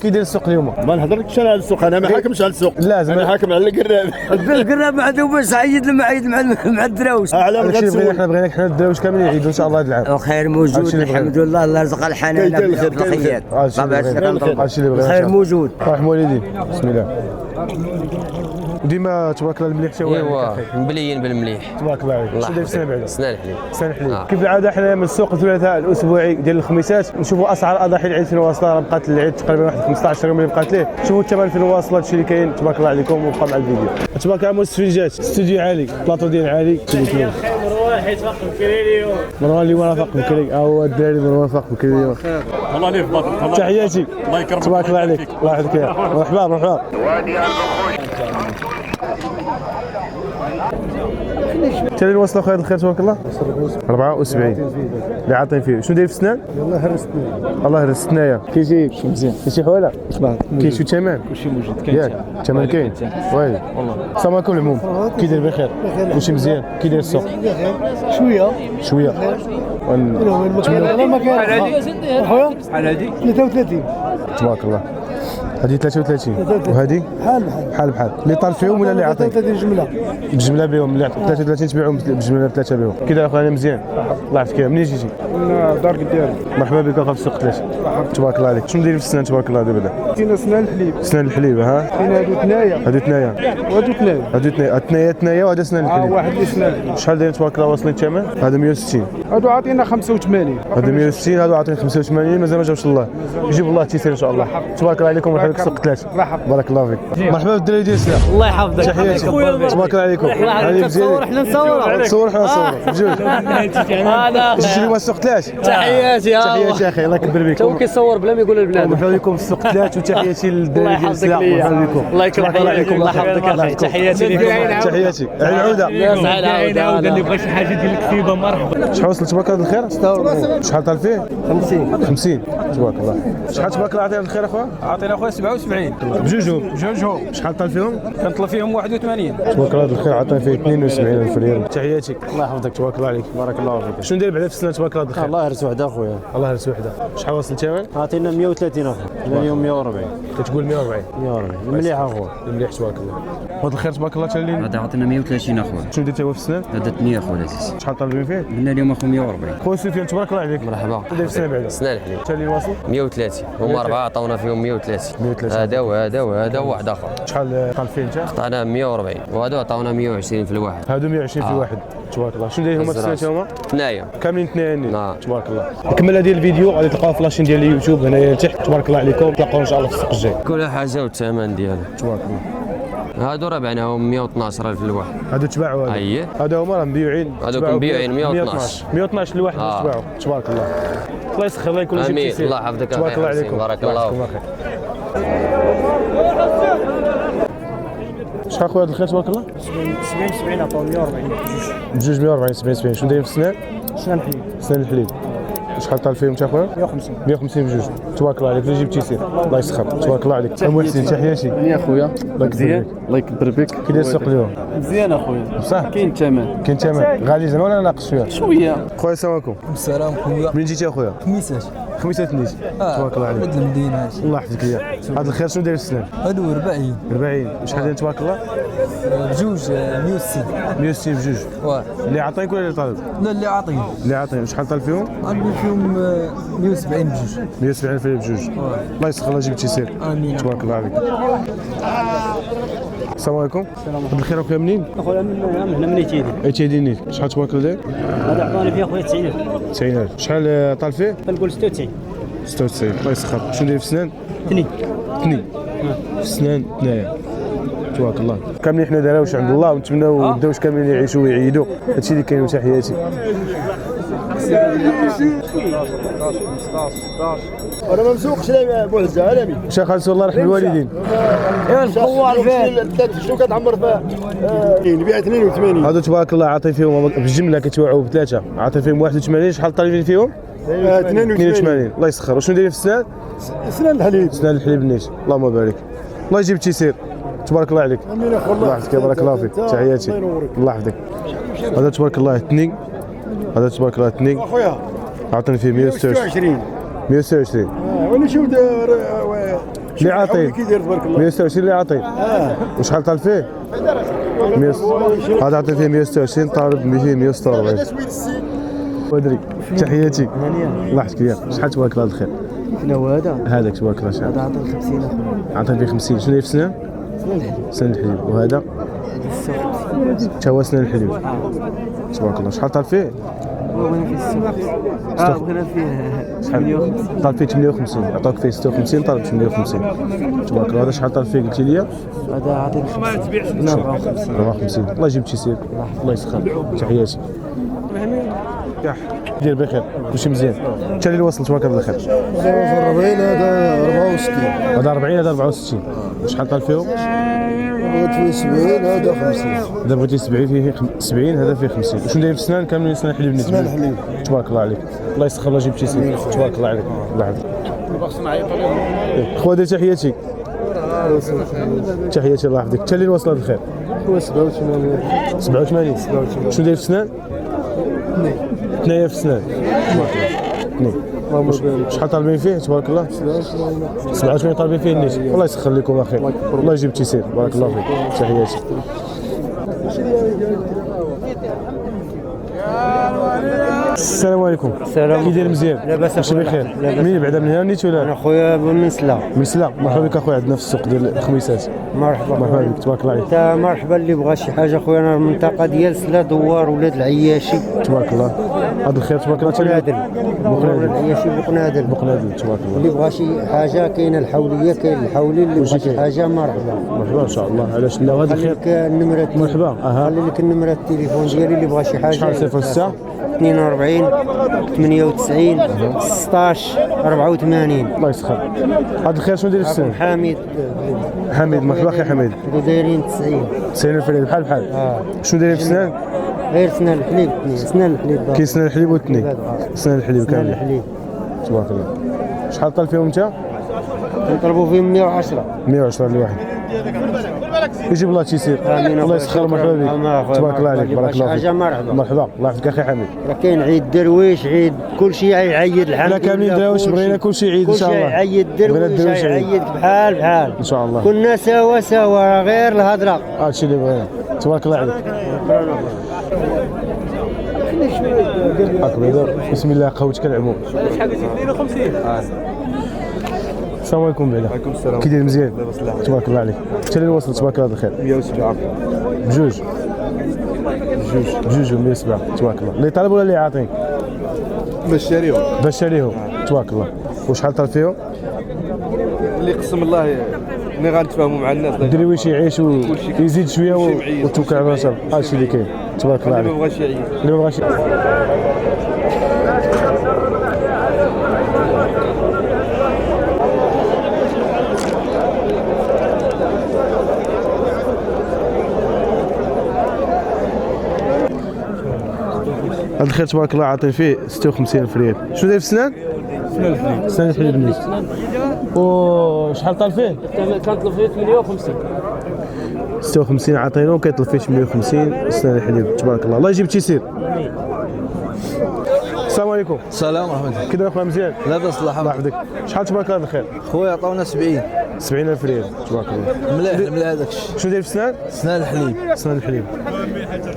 كي داير السوق اليوم؟ ما نهضرلكش انا على السوق، انا ما حاكمش على السوق، لازم انا حاكم على القراب. القراب بعدو باش عيد مع الدراوش. على ما بغينا حنا الدراوش كاملين يعيدوا ان شاء الله هذا العام. الخير موجود الحمد لله، الله رزق الحنان بالخير. الخير موجود. فرح مواليدين بسم الله. ديما تبارك الله المليح تاعو. ايوا مبليين بالمليح تبارك الله عليك. شنو داير في السنه بعدا؟ سنان الحليب. سنان الحليب. كيف العاده حنا من السوق الثلاثاء الاسبوعي ديال الخميسات نشوفوا اسعار اضاحي العيد فين واصله. راه بقات العيد تقريبا واحد 15 يوم اللي بقات ليه. شوفوا الثمن فين واصله، هادشي اللي كاين. تبارك الله عليكم وبقى مع الفيديو. تبارك الله مستفيجات استوديو عالي، بلاطو ديال عالي. مروان حيتفق بكري اليوم. مروان اللي ورا فاق بكري، هو الدراري مروان فاق بكري اليوم. الله عليك بطل. تحياتي. الله يكرمك. تبارك الله عليك. الله يحفظك. مرحبا مرحبا. تالي الوصله خويا الخير تبارك الله 74 اللي عاطين فيه. شنو داير في السنان؟ الله يهرس الله يهرس الثنايا. كيجي مزيان، كاين شي حواله؟ كاين شي ثمن؟ كلشي موجود، كاين الثمن كاين وي والله. السلام عليكم العموم، كي داير بخير؟ كلشي مزيان؟ كي داير السوق؟ شويه انا ما كاين خويا شحال هادي؟ 33 تبارك الله. هذه 33 وهذه بحال اللي طال فيهم ولا اللي عاطيك؟ 33 جمله بجمله بهم، اللي 33 تبيعهم بجمله بثلاثه بهم. كي داير اخويا مزيان؟ الله يعافيك. منين جيتي؟ من دار قداري. مرحبا بك اخا في السوق 3. تبارك الله عليك. شنو داير في السنان تبارك الله دابا؟ كاين سنان الحليب، سنان الحليب ها؟ كاين هادو ثنايا وهادو ثنايا وهذا سنان الحليب. واحد اللي سنان. شحال داير تبارك الله واصلين الثمن؟ هذا 160. هادو عاطينا 85. هذا 160، هذا عاطيني 85. مازال ما جاوش الله. يجيب الله التيسير ان شاء الله. تبارك الله عليكم. مرحبا بك في السوق 3. بارك الله فيك. مرحبا بالدراري ديال السلاح. الله يحفظك. تحياتي. تبارك الله عليكم. هذه مزيانه. حنا نصوروا. تصور حنا نصوروا بجوج. هذا جيتي اليوم السوق 3. تحياتي تحياتي اخي، الله يكبر بك. تو كيصور بلا ما يقول البنات. مرحبا بكم في السوق 3 وتحياتي للدراري ديال السلاح. مرحبا بكم. الله يكرمك عليكم. الله يحفظك اخي. تحياتي لكم. تحياتي. على العوده. يا سعيد العوده. اللي بغى شي حاجه ديال الكتيبه مرحبا. شحال وصلت تبارك الله الخير؟ 46. شحال طال فيه؟ 50 تبارك الله. شحال تبارك الله عطينا الخير اخويا؟ عطينا اخويا 77 بجوجهم. شحال طال فيهم؟ كنطلب فيهم 81. تبارك الله الخير عطينا فيه 72,000 ريال. تحياتي. الله يحفظك. تبارك الله عليك. بارك الله فيك. شنو داير بعدا في السنه تبارك الله الخير؟ الله يهرس وحده اخويا. الله يهرس وحده. شحال وصل الثمن؟ عطينا 130 اخويا. اليوم 140. كتقول 140. 140 مليح اخويا. مليح تبارك الله. وهذا الخير تبارك الله تالي. هذا عطينا 130 اخويا. شنو درتي هو في السنه؟ هذا 2 اخويا العزيز. شحال طالبين فيه؟ قلنا اليوم اخو 140. خويا سفيان تبارك الله عليك. مرحبا. داير في السنه بعدا؟ سنان الحليب. تالي واصل؟ 130 هما 4 عطاونا فيهم 130. 130. هذا وهذا وواحد اخر. شحال طال فيه انت؟ قطعنا 140 وهذا عطاونا 120 في الواحد. هادو 120 في الواحد. تبارك الله. شنو داير هما في السنه هما؟ ثنايا كاملين اثنين. نعم. تبارك الله. كمل هذه الفيديو غادي تلقاوه في لاشين ديال اليوتيوب هنايا تحت. تبارك الله عليكم. تلاقاو ان شاء الله في السوق الجاي. كل حاجه والثمن ديالها. تبارك الله. هادو راه بعناهم 112,000 الواحد. هادو تباعوا هادو. اييه. هادو هما راه مبيوعين. هادوك مبيوعين 112. 112 الواحد تباعوا. تبارك الله. الله يسخر الله يكون جيب امين. تيسير. الله يحفظك. تبارك الله عليكم. بارك الله فيك. شحال خويا هذا الخير تبارك الله؟ 70 عطاو 140 بجوج 140 70. شنو داير في السنان؟ سنان الحليب. سنان الحليب. شحال طال فيهم انت اخويا؟ 150. 150 بجوج. تبارك الله عليك. اللي جبت تيسير. الله يسخر. تبارك الله عليك. ام محسن تحياتي. يا اخويا مزيان. الله يكبر بك. كي داير السوق اليوم؟ مزيان اخويا. بصح؟ كاين الثمن. كاين ثمن غالي زعما ولا ناقص شويه؟ شويه. خويا السلام عليكم. السلام خويا. منين جيتي اخويا؟ خميسات. خميسات نيت. تبارك الله عليك. ولد المدينه هادي. الله يحفظك اياه. هذا الخير شنو داير في السنان؟ هادو 40. 40. شحال داير تبارك الله؟ بجوج 160. 160 بجوج. واه. اللي عطيك ولا اللي طالب؟ لا اللي عاطيني. اللي عطيك. شحال طالب فيهم؟ عندي فيهم 170 بجوج. 170 في بجوج. الله يسخر الله يجيب تيسير. امين. تبارك الله عليك. السلام عليكم. السلام عليكم. بالخير اخويا منين؟ اخويا من من يتيدي. ايتيدي. شحال تبارك الله داير؟ هذا عطاني فيه اخويا 90,000. 90,000. شحال طال فيه؟ كنقول 96. 96. الله يسخر. شنو داير في السنان؟ اثنين. في السنان ثنايا. تبارك الله. كاملين حنا دراوش عند الله ونتمناو الدواش كاملين يعيشوا ويعيدوا. هادشي اللي كاين. وتحياتي. انا ما مسوقش لا معزه عالمي. شيخ خالص الله يرحم الوالدين. ايوا القوه الفات. شنو كتعمر فيها؟ نبيع 82. هادو تبارك الله عاطي فيهم بالجمله كتباعوا بثلاثه. عاطي فيهم 81. شحال طالبين فيهم؟ 82. الله يسخر. وشنو دايرين في السنان؟ سنان الحليب. سنان الحليب النيت. اللهم بارك. الله يجيب التيسير. تبارك الله عليك. امين اخو. الله يحفظك. بارك الله فيك. تحياتي. الله يحفظك. هذا تبارك الله اثنين. هذا تبارك الله اثنين. اخويا عطني فيه 126. 126. وانا شوف اللي عاطين كيدير تبارك الله. 126 اللي عاطين. وشحال طالب فيه؟ 100. هذا عاطي فيه 126 طالب 200 146. ودري تحياتي. الله يحفظك ياك. شحال تبارك الله الخير؟ شنو هذا؟ هذاك تبارك الله شحال؟ هذا عطى 50 عطى فيه 50. شنو هي في سنان؟ سنان الحليب. وهذا؟ تا هو سنان الحليب. تبارك الله. شحال طالب فيه؟ بغينا فيه 60. بغينا فيه شحال؟ طالب فيه 58. عطاك فيه 56 طالب 58. تبارك الله. هذا شحال طالب فيه قلتي لي؟ هذا عطيك 54. 54. الله يجيب شي سير. الله يسخر. تحياتي. ياح دير بخير كلشي مزيان. انت اللي وصلت تبارك الله الخير. 40 هذا 64. هذا 40 هذا 64. شحال طال فيهم؟ بغيت فيه 70 هذا 50. اذا بغيتي 70 فيه 70 هذا فيه 50. وشنو داير في السنان كاملين سنان حليب نيت؟ سنان حليب. تبارك الله عليك. الله يسخر الله يجيب شي سير. تبارك الله عليك. الله يحفظك. خويا دير تحياتي. تحياتي الله يحفظك. انت اللي وصلت الخير. هو 87. 87. شنو داير في السنان؟ اثنين في السنان. شحال طالبين فيه تبارك الله؟ 27 طالبين فيه النيت. الله يسخر لكم اخي. الله يجيب تيسير. بارك الله فيك. تحياتي. السلام عليكم. السلام. كي داير مزيان؟ لاباس ماشي بخير. منين بعدا من هنا نيت ولا؟ انا خويا من سلا. من سلا. مرحبا بك اخويا عندنا في السوق ديال الخميسات. مرحبا. مرحبا بك تبارك الله عليك. انت مرحبا اللي بغى شي حاجه خويا انا المنطقه ديال سلا دوار ولاد العياشي. تبارك الله. هذا الخير تبارك الله. بقنادل. ولاد العياشي بقنادل. بقنادل تبارك الله. اللي بغى شي حاجه كاينه الحوليه كاين الحولي اللي بغى شي حاجه مرحبا. مرحبا ان شاء الله. علاش لا هذا الخير. خليك النمره. مرحبا. خلي لك النمره التليفون ديالي اللي بغى شي حاجه. شحال 06 42 98 16 84. الله يسخر. هذا الخير شنو داير في السنان؟ حميد. حميد مرحبا اخي حميد. دايرين 90. 90,000 ريال بحال بحال. شنو دايرين في السنان؟ غير سنان الحليب. سنان الحليب. كاين سنان الحليب واثنين. سنان الحليب سنان كاملين. الحليب. تبارك الله. شحال طال فيهم انت؟ نطلبوا فيهم 110. 110 لواحد. يجيب الله تيسير. الله يسخر. مرحبا بك. تبارك الله عليك. بارك الله فيك. حاجه مرحبا. مرحبا. الله يحفظك اخي حميد. راه كاين عيد درويش عيد كلشي يعيد الحمد لا كاملين دراويش بغينا كلشي يعيد ان شاء الله. كلشي يعيد بغينا درويش الدرويش يعيد. يعيد بحال بحال ان شاء الله. كنا سوا سوا راه غير الهضره. هادشي اللي بغينا. تبارك الله عليك. أكبر. بسم الله قهوتك العموم. السلام عليكم بعدا. وعليكم السلام. كي داير مزيان؟ تبارك الله عليك. انت اللي وصلت تبارك الله بالخير. 107. بجوج. بجوج 107 تبارك الله. اللي طالب ولا اللي عاطين؟ باش شاريهم. باش شاريهم تبارك الله. وشحال طالب فيهم؟ اللي قسم الله ملي غنتفاهموا مع الناس. الدرويش يعيش ويزيد شويه وتوكل على راسه. هادشي اللي كاين تبارك الله عليك. ما بغاش يعيد. اللي ما بغاش هذا الخير تبارك الله عاطين فيه 56,000 ريال. شنو داير في السنان؟ سنان الحليب النيت. وشحال طال فيه؟ كنطلب فيه 58. 56 عاطينه وكيطلب فيه 150 سنان الحليب تبارك الله. الله يجيب تيسير. السلام عليكم. السلام ورحمة الله. كي داير اخويا مزيان؟ لاباس الله الله يحفظك. يحفظك. شحال تبارك الله الخير؟ خويا عطاونا 70. 70,000 ريال تبارك الله. مليح هذاك شنو داير في السنان؟ سنان الحليب. سنان الحليب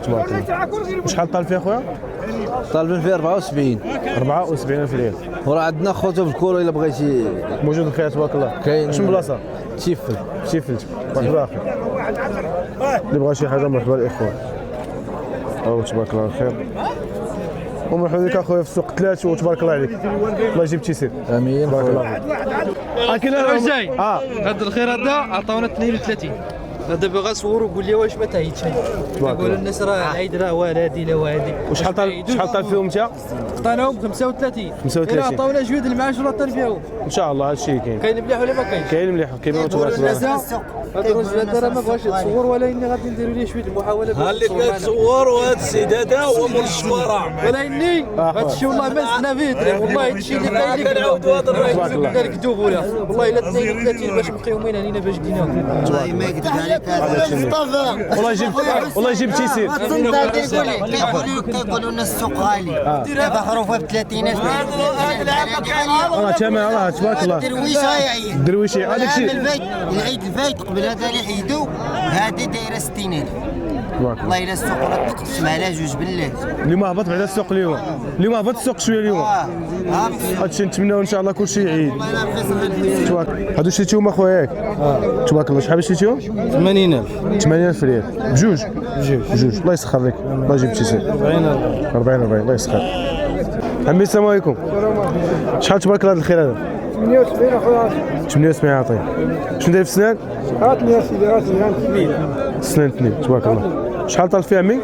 تبارك الله. وشحال طال فيه اخويا؟ طالبين فيه 74. 74,000 ريال. وراه عندنا خوته في الكورة الا بغيتي. موجود الخير تبارك الله. كاين. شنو بلاصه؟ تيفل. شيفلت. مرحبا اخي. اللي بغى شي حاجه مرحبا الاخوان. او تبارك الله الخير. ومرحبا بك اخويا في السوق 3 وتبارك الله عليك. الله يجيب تيسير. امين. بارك الله فيك. كاين جاي هذا الخير هذا عطاونا 32. هذا باغا صور وقول لي واش ما تعيطش. نقول الناس راه العيد راه والدي لا والدي. وشحال طال فيهم انت؟ عطيناهم 35. 35. إلا عطاونا جويد المعاش ولا طنبيعو. ان شاء الله هذا الشيء كاين. كاين مليح ولا ما كاينش؟ كاين مليح كاين تبارك الله. هذا الرجل هذا راه ما بغاش يتصور ولا اني غادي نديروا ليه شويه المحاوله. ها اللي كتصور وهذا السيد هذا هو مول الشوارع. ولا اني هذا الشيء والله ما زدنا فيه دري. والله هذا الشيء اللي كاين لك كنعاودوا هذا الراجل. لا الكذوب ولا والله الا 32 باش مقيومين علينا باش ديناهم. والله ما يكذب عليك. والله جبت تيسير. كيقولوا لنا السوق غالي. دابا خروفه ب 30,000. راه تمام تبارك الله. درويشي هذاك الشيء. العيد الفايت قبل هذا اللي حيدوا هذه دايره 60,000. والله الا السوق تقسم على جوج بالله. اليوم هبط بعدا السوق اليوم هبط السوق شويه اليوم. هادشي نتمناو ان شاء الله كلشي يعيد. هادو شريتيهم اخويا ياك؟ تبارك الله. شحال شريتيهم؟ 80,000. 80,000 ريال بجوج. بجوج الله يسخر لك. الله يجيب تيسير. 40 الله يسخر. عمي السلام عليكم. شحال تبارك الله هذا الخير هذا؟ 78 اخويا. 78 عطيه. شنو داير في السنان؟ هات لي سيدي هات لي. سنان اثنين تبارك الله. شحال طال فيها عمي؟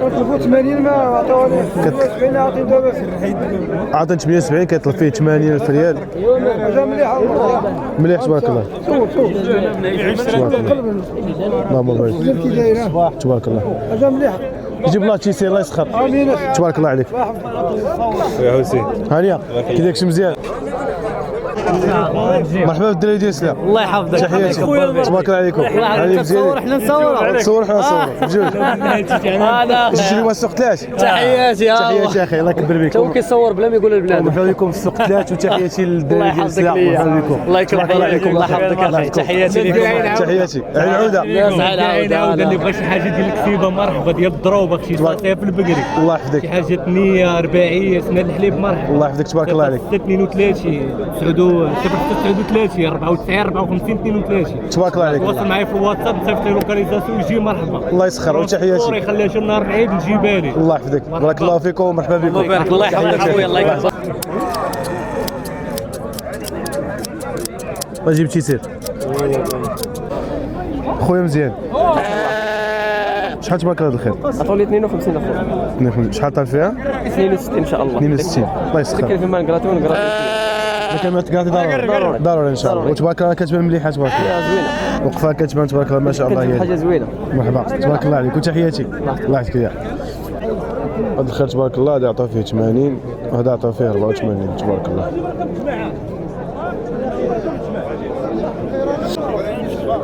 طلبوا 80 ما عطاوني 78 عطيني دابا. عطاني 78 كيطلب فيه 80,000 ريال. حاجه مليحه مليح تبارك الله. تبارك الله. اللهم بارك. تبارك الله. حاجه مليحه. يجيب الله تيسير الله يسخر. امين. تبارك الله عليك. يا حسين. هانيه كي داكشي مزيان. مرحبا بالدراري ديال سلا. الله يحفظك. تحياتي. تبارك الله عليكم. عليك تصور حنا نصوروا. تصور حنا نصوروا بجوج. جيتي اليوم السوق ثلاث. تحياتي تحياتي اخي الله يكبر بك. تو كيصور بلا ما يقول البلاد. مرحبا بكم في السوق ثلاث وتحياتي للدراري ديال سلا. مرحبا بكم. الله يكرم عليكم. الله يحفظك اخي. تحياتي لكم. تحياتي. عين عوده. يا سعيد عوده. اللي بغى شي حاجه ديال الكتيبه مرحبا ديال الضروبه شي صاطيه في البقري. الله يحفظك. شي حاجه ثنيه رباعيه سنه الحليب مرحبا. الله يحفظك تبارك الله عليك. 32 39 94 54 32. تبارك الله عليك. تواصل معايا في الواتساب صيفط لي لوكاليزاسيون ويجي مرحبا. الله يسخر وتحياتي. يخليها شي نهار العيد نجيبها لي. الله يحفظك. بارك الله فيكم ومرحبا بكم. الله يبارك. الله يحفظك خويا. الله يكبر. ما جبتي سير خويا مزيان. شحال تبارك الله الخير؟ عطوني 52 اخويا. شحال طال فيها؟ 62 ان شاء الله. 62 الله يسخر. كاين فيما نقراطون الكلمات تقاطي ضروري ان شاء الله. وتبارك الله كتبان مليحه تبارك الله. زوينه. وقفها كتبان تبارك الله ما شاء الله. هي حاجه زوينه. مرحبا تبارك الله عليك وتحياتي. الله يحفظك يا هذا الخير تبارك الله. هذا عطاه فيه 80 وهذا عطاه فيه 84 تبارك الله.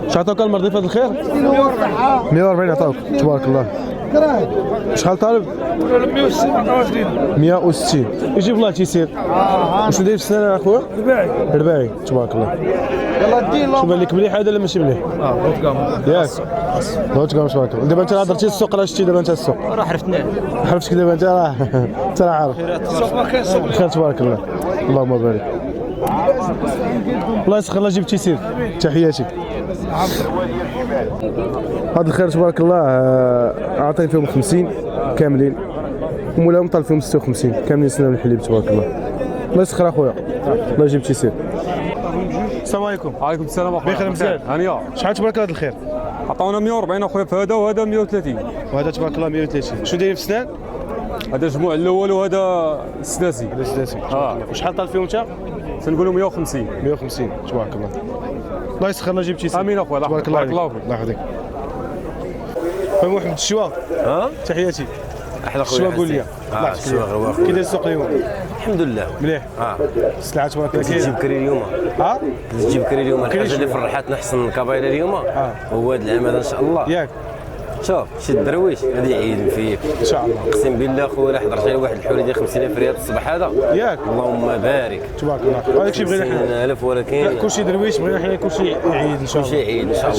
شحال عطاوك المرضي في هذا الخير؟ 140 عطاوك تبارك الله. شحال طالب؟ 160 يجيب الله تيسير. واش داير في السنه اخويا؟ رباعي تبارك الله. شو بان لك مليح هذا ولا ماشي مليح؟ روت كام ياك روت كام تبارك الله. دابا انت هضرتي السوق راه شتي دابا انت السوق راه عرفتناه. عرفتك دابا انت راه انت راه عارف السوق ما كاينش. خير تبارك الله. اللهم بارك. الله يسخر الله يجيب تيسير. تحياتي. هذا الخير تبارك الله عطاني فيهم 50 كاملين ومولاهم طال فيهم 56 كاملين سنه من الحليب تبارك الله. الله يسخر اخويا. الله يجيب تيسير. السلام عليكم. وعليكم السلام اخويا. بخير مزيان. هانيه. شحال تبارك الله هذا الخير؟ عطاونا 140 اخويا في هذا وهذا 130. وهذا تبارك الله 130. شنو داير في السنان؟ هذا الجموع الاول وهذا السداسي. هذا السداسي. وشحال طال فيهم انت؟ تنقولوا 150. 150 تبارك الله. الله يسخر الله يجيب تيسير. امين اخويا. تبارك الله عليك. الله يحفظك. خويا محمد الشوا. تحياتي. احلى خويا. الشوا قول لي. كي داير السوق اليوم؟ الحمد لله مليح. السلعه تبارك الله كاينه. تجيب كري اليوم. تجيب كري اليوم. الحاجه اللي فرحتنا حسن الكبايله اليوم هو هذا العام هذا ان شاء الله. ياك شوف شي الدرويش غادي يعيد فيك ان شاء الله. اقسم بالله خويا حضرت لي واحد الحوله ديال 50,000 ريال الصباح هذا. ياك اللهم بارك. تبارك الله. هذاك الشيء بغينا حنا. 50,000 ولكن كلشي درويش بغينا حنا كلشي يعيد ان شاء الله. كلشي يعيد ان شاء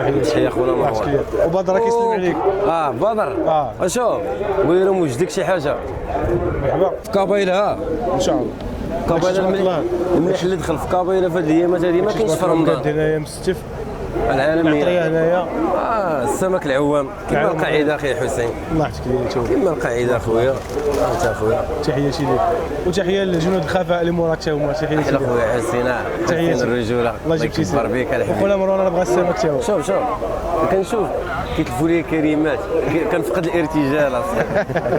الله. تحيه خونا مروان. وبدر كيسلم عليك. بدر. شوف ويرا موجدك شي حاجه. مرحبا. في كابايله ان شاء الله. كابايله المليح اللي دخل في كابايله في هذه الايامات هذه ما كاينش في رمضان. هنايا مستف العالميه. العطريه هنايا. السمك العوام كما القاعده اخي حسين. الله يحفظك ليا كما القاعده اخويا. انت اخويا. تحياتي ليك وتحيه للجنود الخفاء اللي موراك تا هما. تحياتي لك اخويا حسين. تحياتي الرجوله. الله يجيك يكبر بك الحبيب. وخونا مروان انا بغا السمك تا هو. شوف كنشوف كيتلفوا لي كلمات كنفقد الارتجال اصاحبي.